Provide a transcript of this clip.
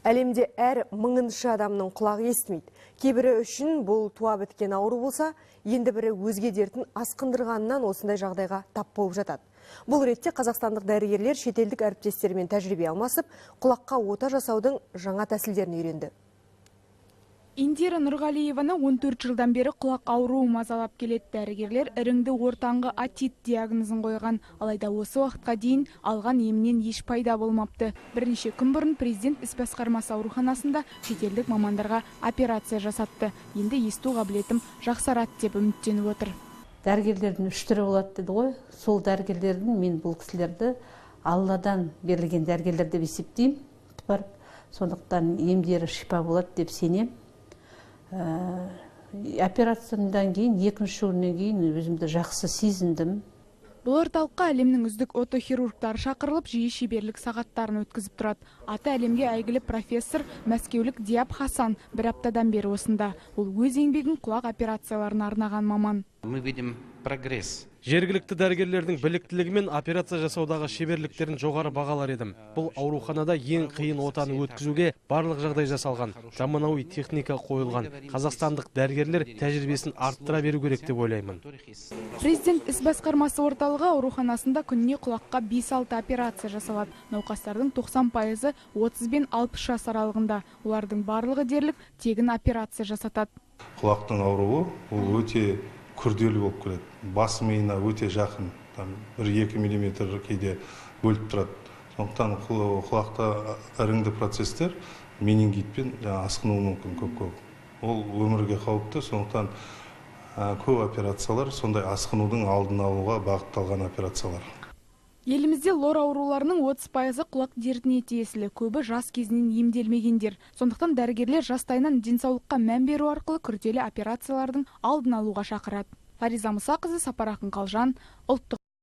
Әлемде әр 1000-шы адамның құлағы естімейді. Кейбірі үшін бұл туа біткен ауру болса, енді бірі өзге дертін асқындырғанынан осындай жағдайға тап болып жатады. Бұл ретте қазақстандық дәрігерлер шетелдік әріптестерімен тәжірибе алмасып, құлаққа ота жасаудың жаңа тәсілдерін үйренді. Индира Нұрғалиеваны 14 жылдан бері құлақ ауруы мазалап келеді. Дәрігерлер іріңді ортаңғы отит диагнозын қойған. Алайда осы уақытқа дейін алған емінен еш пайда болмапты. Бірнеше күн бұрын президент іс басқармасы ауруханасында шетелдік мамандарға операция жасатты. Енді есту қабілетім жақсарады деп үміттеніп отыр. Дәрігерлердің 3 түрі болады деді ғой. Сол дәрігерлердің мен бұл кісілерді Алладан берілген дәрігерлер деп есептеймін. Сондықтан емдері шипа болады деп сенем. Операциядан кейін, екінші күннен кейін өзімді жақсы сезіндім. Бұл орталыққа әлемнің үздік отохирургтары шақырылып, жиі шеберлік сағаттарын өткізіп тұрады. Аты әлемге әйгілі профессор мәскеулік Диап Хасан бір аптадан бері осында. Ол өз еңбегін құлақ операцияларына арнаған маман. Мы видим прогресс. Жергілікті дәрігерлердің біліктілігі мен операция жасаудағы шеберліктерін жоғары бағалар едім. Бұл ауруханада ең қиын отаны өткізуге барлық жағдай жасалған. Заманауи техника қойылған. Қазақстандық дәрігерлер тәжірибесін арттыра беру керек деп ойлаймын. Президент іс басқармасы орталығы ауруханасында күніне құлаққа 5-6 операция жасалады. Науқастардың 90%-ы 30 бен 60 жас аралығында. Олардың барлығы дерлік тегін операция жасатады. Құлақтың ауруы ол өте күрделі болып келеді. Бас миына өте жақын, 1-2 мм кейде бөліп тұрады. Сондықтан құлақта іріңді процестер менингитпен асқынуы мүмкін көп. Ол өмірге қауіпті, сондықтан көп операциялар сондай асқынудың алдын алуға бағытталған операциялар. Елімізде лор ауруларының 30%-ы құлақ дертіне тиесілі, көбі жас кезінен емделмегендер. Сондықтан дәрігерлер жастайынан денсаулыққа мән беру арқылы күрделі операциялардың алдын алуға шақырады. Фариза Мұсақызы, Сапар Ақын Қалжан, ұлттық